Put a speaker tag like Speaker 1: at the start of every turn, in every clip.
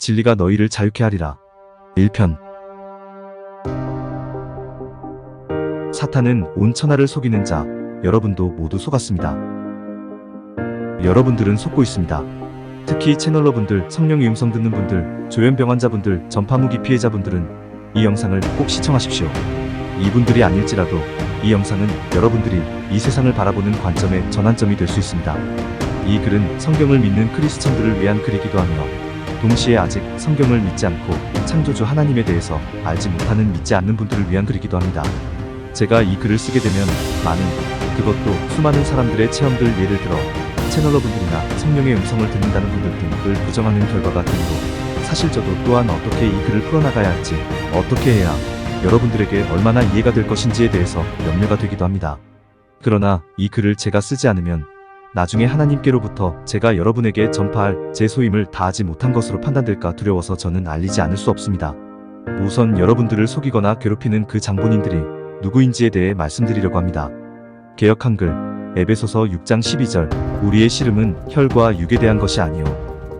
Speaker 1: 진리가 너희를 자유케 하리라. 1편. 사탄은 온 천하를 속이는 자, 여러분도 모두 속았습니다. 여러분들은 속고 있습니다. 특히 채널러분들, 성령의 음성 듣는 분들, 조현병 환자분들, 전파무기 피해자분들은 이 영상을 꼭 시청하십시오. 이분들이 아닐지라도 이 영상은 여러분들이 이 세상을 바라보는 관점의 전환점이 될 수 있습니다. 이 글은 성경을 믿는 크리스천들을 위한 글이기도 하며 동시에 아직 성경을 믿지 않고 창조주 하나님에 대해서 알지 못하는 믿지 않는 분들을 위한 글이기도 합니다. 제가 이 글을 쓰게 되면 많은, 그것도 수많은 사람들의 체험들, 예를 들어 채널러분들이나 성령의 음성을 듣는다는 분들 등을 부정하는 결과가 되므로 사실 저도 또한 어떻게 이 글을 풀어나가야 할지, 어떻게 해야 여러분들에게 얼마나 이해가 될 것인지에 대해서 염려가 되기도 합니다. 그러나 이 글을 제가 쓰지 않으면 나중에 하나님께로부터 제가 여러분에게 전파할 제 소임을 다하지 못한 것으로 판단될까 두려워서 저는 알리지 않을 수 없습니다. 우선 여러분들을 속이거나 괴롭히는 그 장본인들이 누구인지에 대해 말씀드리려고 합니다. 개역 한글 에베소서 6장 12절 우리의 씨름은 혈과 육에 대한 것이 아니요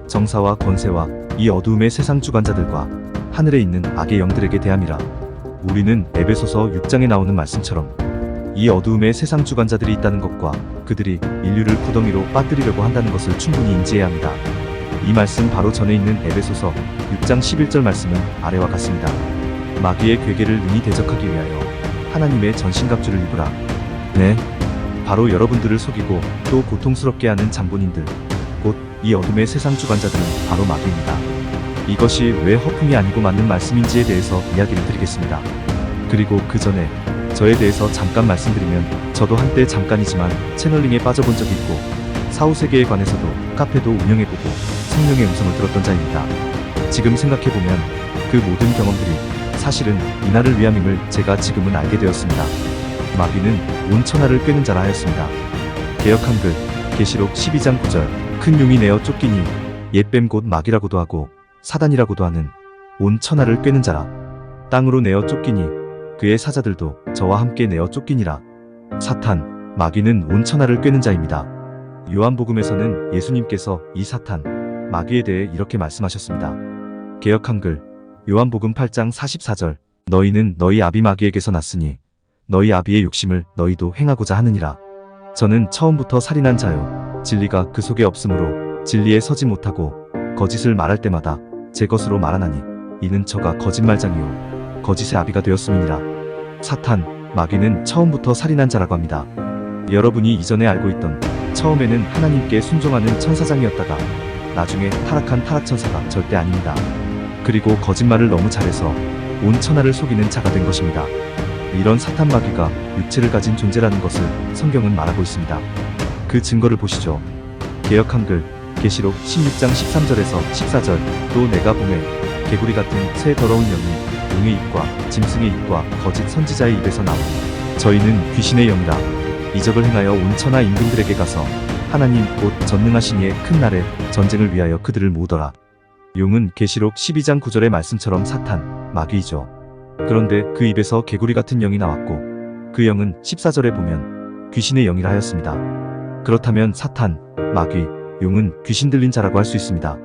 Speaker 1: 정사와 권세와 이 어두움의 세상 주관자들과 하늘에 있는 악의 영들에게 대함이라. 우리는 에베소서 6장에 나오는 말씀처럼 이 어두움의 세상 주관자들이 있다는 것과 그들이 인류를 구덩이로 빠뜨리려고 한다는 것을 충분히 인지해야 합니다. 이 말씀 바로 전에 있는 에베소서 6장 11절 말씀은 아래와 같습니다. 마귀의 괴계를 능히 대적하기 위하여 하나님의 전신갑주를 입으라. 네, 바로 여러분들을 속이고 또 고통스럽게 하는 장본인들, 곧 이 어둠의 세상 주관자들은 바로 마귀입니다. 이것이 왜 허풍이 아니고 맞는 말씀인지에 대해서 이야기를 드리겠습니다. 그리고 그 전에 저에 대해서 잠깐 말씀드리면 저도 한때 잠깐이지만 채널링에 빠져본 적이 있고 사후세계에 관해서도 카페도 운영해보고 성령의 음성을 들었던 자입니다. 지금 생각해보면 그 모든 경험들이 사실은 이날을 위함임을 제가 지금은 알게 되었습니다. 마귀는 온 천하를 꿰는 자라 하였습니다. 개역 한글 계시록 12장 9절 큰 용이 내어 쫓기니 옛뱀 곧 마귀라고도 하고 사단이라고도 하는 온 천하를 꿰는 자라. 땅으로 내어 쫓기니 그의 사자들도 저와 함께 내어 쫓기니라. 사탄, 마귀는 온 천하를 꿰는 자입니다. 요한복음에서는 예수님께서 이 사탄, 마귀에 대해 이렇게 말씀하셨습니다. 개역 한글 요한복음 8장 44절 너희는 너희 아비 마귀에게서 났으니 너희 아비의 욕심을 너희도 행하고자 하느니라. 저는 처음부터 살인한 자요 진리가 그 속에 없으므로 진리에 서지 못하고 거짓을 말할 때마다 제 것으로 말하나니 이는 저가 거짓말장이요 거짓의 아비가 되었음이니라. 사탄, 마귀는 처음부터 살인한 자라고 합니다. 여러분이 이전에 알고 있던 처음에는 하나님께 순종하는 천사장이었다가 나중에 타락한 타락천사가 절대 아닙니다. 그리고 거짓말을 너무 잘해서 온 천하를 속이는 자가 된 것입니다. 이런 사탄 마귀가 육체를 가진 존재라는 것을 성경은 말하고 있습니다. 그 증거를 보시죠. 개역 한글 계시록 16장 13절에서 14절 또 내가 보매 개구리 같은 새 더러운 영이 용의 입과 짐승의 입과 거짓 선지자의 입에서 나오니 저희는 귀신의 영이라 이적을 행하여 온 천하 임금들에게 가서 하나님 곧 전능하신 이의 큰 날에 전쟁을 위하여 그들을 모으더라. 용은 계시록 12장 9절의 말씀처럼 사탄, 마귀이죠. 그런데 그 입에서 개구리 같은 영이 나왔고 그 영은 14절에 보면 귀신의 영이라 하였습니다. 그렇다면 사탄, 마귀, 용은 귀신 들린 자라고 할 수 있습니다.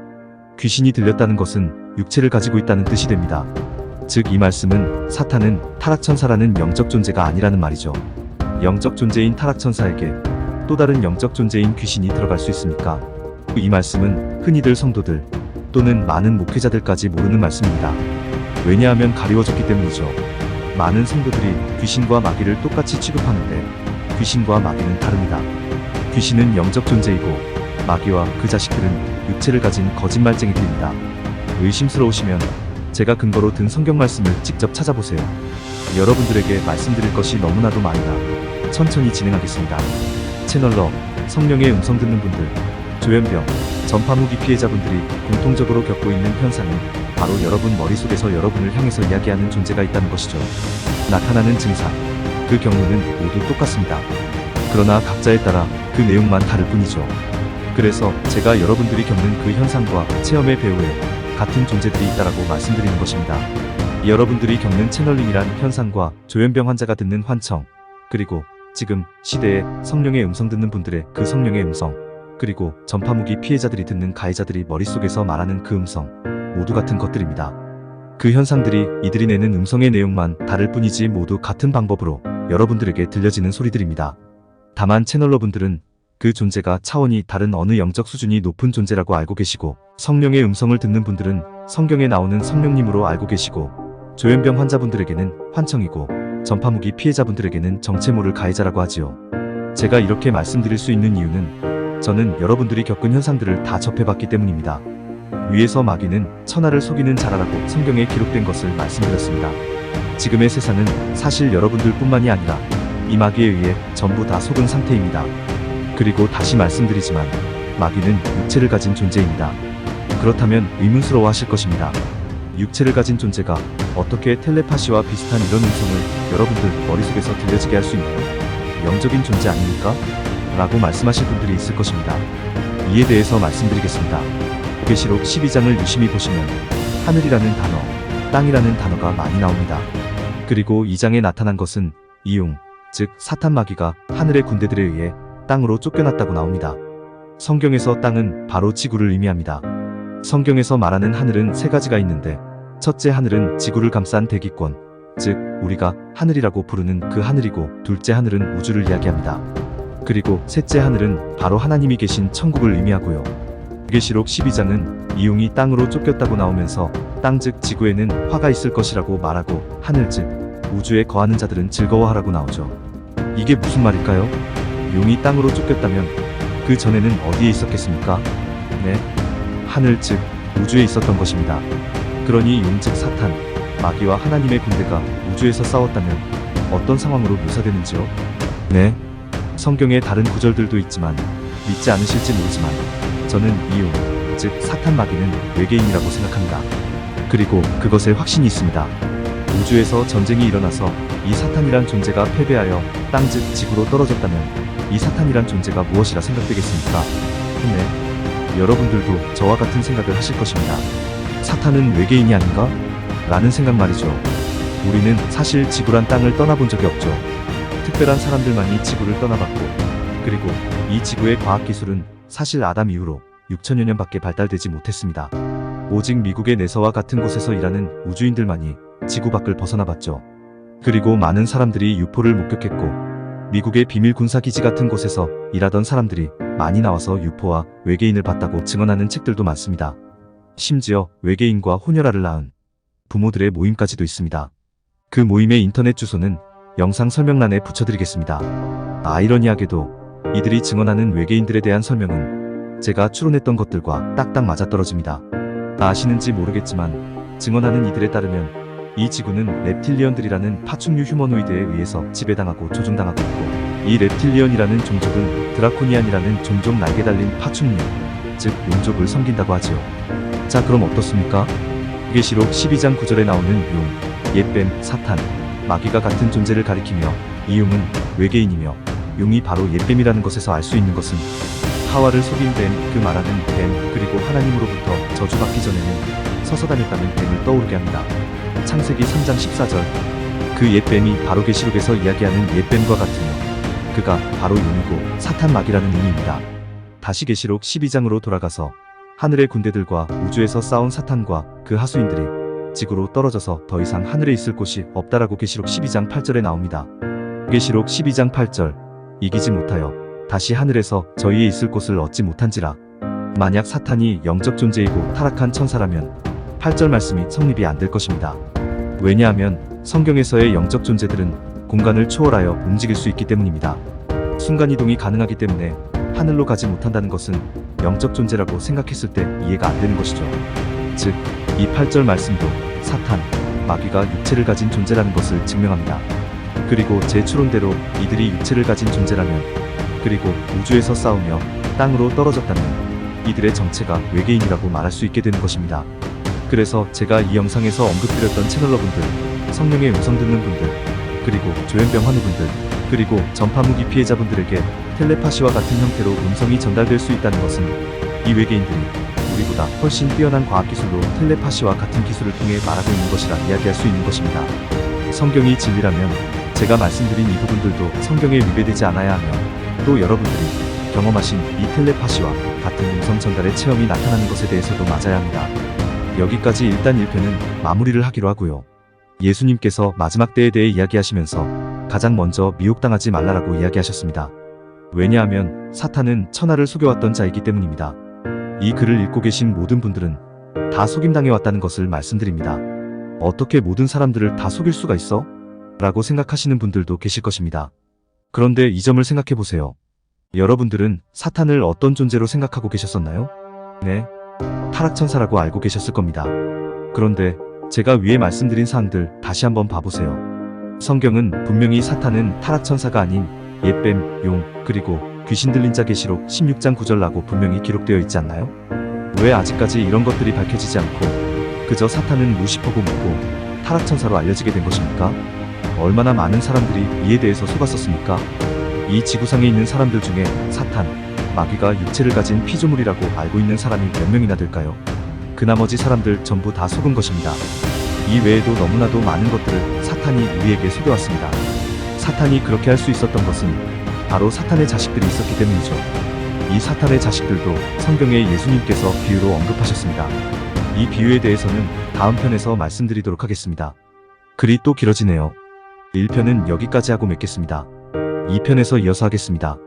Speaker 1: 귀신이 들렸다는 것은 육체를 가지고 있다는 뜻이 됩니다. 즉 이 말씀은 사탄은 타락천사라는 영적 존재가 아니라는 말이죠. 영적 존재인 타락천사에게 또 다른 영적 존재인 귀신이 들어갈 수 있습니까? 이 말씀은 흔히들 성도들 또는 많은 목회자들까지 모르는 말씀입니다. 왜냐하면 가리워졌기 때문이죠. 많은 성도들이 귀신과 마귀를 똑같이 취급하는데 귀신과 마귀는 다릅니다. 귀신은 영적 존재이고 마귀와 그 자식들은 육체를 가진 거짓말쟁이들입니다. 의심스러우시면 제가 근거로 든 성경 말씀을 직접 찾아보세요. 여러분들에게 말씀드릴 것이 너무나도 많으나 천천히 진행하겠습니다. 채널러, 성령의 음성 듣는 분들, 조현병, 전파무기 피해자분들이 공통적으로 겪고 있는 현상은 바로 여러분 머릿속에서 여러분을 향해서 이야기하는 존재가 있다는 것이죠. 나타나는 증상, 그 경우는 모두 똑같습니다. 그러나 각자에 따라 그 내용만 다를 뿐이죠. 그래서 제가 여러분들이 겪는 그 현상과 체험의 배후에 같은 존재들이 있다라고 말씀드리는 것입니다. 여러분들이 겪는 채널링이란 현상과 조현병 환자가 듣는 환청, 그리고 지금 시대에 성령의 음성 듣는 분들의 그 성령의 음성, 그리고 전파무기 피해자들이 듣는 가해자들이 머릿속에서 말하는 그 음성, 모두 같은 것들입니다. 그 현상들이 이들이 내는 음성의 내용만 다를 뿐이지 모두 같은 방법으로 여러분들에게 들려지는 소리들입니다. 다만 채널러분들은 그 존재가 차원이 다른 어느 영적 수준이 높은 존재라고 알고 계시고, 성령의 음성을 듣는 분들은 성경에 나오는 성령님으로 알고 계시고, 조현병 환자분들에게는 환청이고, 전파무기 피해자분들에게는 정체모를 가해자라고 하지요. 제가 이렇게 말씀드릴 수 있는 이유는 저는 여러분들이 겪은 현상들을 다 접해봤기 때문입니다. 위에서 마귀는 천하를 속이는 자라라고 성경에 기록된 것을 말씀드렸습니다. 지금의 세상은 사실 여러분들 뿐만이 아니라 이 마귀에 의해 전부 다 속은 상태입니다. 그리고 다시 말씀드리지만 마귀는 육체를 가진 존재입니다. 그렇다면 의문스러워 하실 것입니다. 육체를 가진 존재가 어떻게 텔레파시와 비슷한 이런 음성을 여러분들 머릿속에서 들려지게 할 수 있나요? 영적인 존재 아닙니까? 라고 말씀하실 분들이 있을 것입니다. 이에 대해서 말씀드리겠습니다. 계시록 12장을 유심히 보시면 하늘이라는 단어, 땅이라는 단어가 많이 나옵니다. 그리고 2장에 나타난 것은 이용, 즉 사탄 마귀가 하늘의 군대들에 의해 땅으로 쫓겨났다고 나옵니다. 성경에서 땅은 바로 지구를 의미합니다. 성경에서 말하는 하늘은 세 가지가 있는데, 첫째 하늘은 지구를 감싼 대기권, 즉 우리가 하늘이라고 부르는 그 하늘이고, 둘째 하늘은 우주를 이야기합니다. 그리고 셋째 하늘은 바로 하나님이 계신 천국을 의미하고요. 계시록 12장은 이용이 땅으로 쫓겼다고 나오면서 땅 즉 지구에는 화가 있을 것이라고 말하고, 하늘 즉 우주에 거하는 자들은 즐거워하라고 나오죠. 이게 무슨 말일까요? 용이 땅으로 쫓겼다면 그 전에는 어디에 있었겠습니까? 네, 하늘 즉 우주에 있었던 것입니다. 그러니 용 즉 사탄, 마귀와 하나님의 군대가 우주에서 싸웠다면 어떤 상황으로 묘사되는지요? 네, 성경에 다른 구절들도 있지만 믿지 않으실지 모르지만 저는 이용, 즉 사탄 마귀는 외계인이라고 생각합니다. 그리고 그것에 확신이 있습니다. 우주에서 전쟁이 일어나서 이 사탄이란 존재가 패배하여 땅 즉 지구로 떨어졌다면 이 사탄이란 존재가 무엇이라 생각되겠습니까? 근데 여러분들도 저와 같은 생각을 하실 것입니다. 사탄은 외계인이 아닌가? 라는 생각 말이죠. 우리는 사실 지구란 땅을 떠나본 적이 없죠. 특별한 사람들만이 지구를 떠나봤고, 그리고 이 지구의 과학기술은 사실 아담 이후로 6천여 년밖에 발달되지 못했습니다. 오직 미국의 내서와 같은 곳에서 일하는 우주인들만이 지구 밖을 벗어나봤죠. 그리고 많은 사람들이 UFO를 목격했고, 미국의 비밀 군사기지 같은 곳에서 일하던 사람들이 많이 나와서 UFO와 외계인을 봤다고 증언하는 책들도 많습니다. 심지어 외계인과 혼혈아를 낳은 부모들의 모임까지도 있습니다. 그 모임의 인터넷 주소는 영상 설명란에 붙여드리겠습니다. 아이러니하게도 이들이 증언하는 외계인들에 대한 설명은 제가 추론했던 것들과 딱딱 맞아떨어집니다. 아시는지 모르겠지만 증언하는 이들에 따르면 이 지구는 reptilian들이라는 파충류 휴머노이드에 의해서 지배당하고 조종당하고 있고, 이 reptilian이라는 종족은 드라코니안이라는 종족 날개 달린 파충류, 즉 용족을 섬긴다고 하지요. 자, 그럼 어떻습니까? 계시록 12장 9절에 나오는 용, 옛뱀, 사탄, 마귀가 같은 존재를 가리키며 이 용은 외계인이며 용이 바로 옛뱀이라는 것에서 알 수 있는 것은 하와를 속인 뱀, 그 말하는 뱀, 그리고 하나님으로부터 저주받기 전에는 서서 다녔다는 뱀을 떠오르게 합니다. 창세기 3장 14절, 그 옛뱀이 바로 계시록에서 이야기하는 옛뱀과 같으며 그가 바로 용이고 사탄 마귀라는 의미입니다. 다시 계시록 12장으로 돌아가서 하늘의 군대들과 우주에서 싸운 사탄과 그 하수인들이 지구로 떨어져서 더 이상 하늘에 있을 곳이 없다라고 계시록 12장 8절에 나옵니다. 계시록 12장 8절, 이기지 못하여 다시 하늘에서 저희의 있을 곳을 얻지 못한지라. 만약 사탄이 영적 존재이고 타락한 천사라면 8절 말씀이 성립이 안 될 것입니다. 왜냐하면 성경에서의 영적 존재들은 공간을 초월하여 움직일 수 있기 때문입니다. 순간이동이 가능하기 때문에 하늘로 가지 못한다는 것은 영적 존재라고 생각했을 때 이해가 안 되는 것이죠. 즉, 이 8절 말씀도 사탄, 마귀가 육체를 가진 존재라는 것을 증명합니다. 그리고 제 추론대로 이들이 육체를 가진 존재라면, 그리고 우주에서 싸우며 땅으로 떨어졌다면 이들의 정체가 외계인이라고 말할 수 있게 되는 것입니다. 그래서 제가 이 영상에서 언급드렸던 채널러분들, 성령의 음성 듣는 분들, 그리고 조현병 환우분들, 그리고 전파무기 피해자분들에게 텔레파시와 같은 형태로 음성이 전달될 수 있다는 것은 이 외계인들이 우리보다 훨씬 뛰어난 과학기술로 텔레파시와 같은 기술을 통해 말하고 있는 것이라 이야기할 수 있는 것입니다. 성경이 진리라면 제가 말씀드린 이 부분들도 성경에 위배되지 않아야 하며, 또 여러분들이 경험하신 이 텔레파시와 같은 음성 전달의 체험이 나타나는 것에 대해서도 맞아야 합니다. 여기까지 일단 1편은 마무리를 하기로 하고요. 예수님께서 마지막 때에 대해 이야기하시면서 가장 먼저 미혹당하지 말라라고 이야기하셨습니다. 왜냐하면 사탄은 천하를 속여왔던 자이기 때문입니다. 이 글을 읽고 계신 모든 분들은 다 속임당해왔다는 것을 말씀드립니다. 어떻게 모든 사람들을 다 속일 수가 있어? 라고 생각하시는 분들도 계실 것입니다. 그런데 이 점을 생각해보세요. 여러분들은 사탄을 어떤 존재로 생각하고 계셨었나요? 네, 타락천사라고 알고 계셨을 겁니다. 그런데 제가 위에 말씀드린 사항들 다시 한번 봐보세요. 성경은 분명히 사탄은 타락천사가 아닌 옛뱀, 용, 그리고 귀신 들린 자 계시록 16장 9절라고 분명히 기록되어 있지 않나요? 왜 아직까지 이런 것들이 밝혀지지 않고 그저 사탄은 루시퍼고 묻고 타락천사로 알려지게 된 것입니까? 얼마나 많은 사람들이 이에 대해서 속았었습니까? 이 지구상에 있는 사람들 중에 사탄, 마귀가 육체를 가진 피조물이라고 알고 있는 사람이 몇 명이나 될까요? 그 나머지 사람들 전부 다 속은 것입니다. 이 외에도 너무나도 많은 것들을 사탄이 우리에게 속여왔습니다. 사탄이 그렇게 할 수 있었던 것은 바로 사탄의 자식들이 있었기 때문이죠. 이 사탄의 자식들도 성경에 예수님께서 비유로 언급하셨습니다. 이 비유에 대해서는 다음 편에서 말씀드리도록 하겠습니다. 글이 또 길어지네요. 1편은 여기까지 하고 맺겠습니다. 2편에서 이어서 하겠습니다.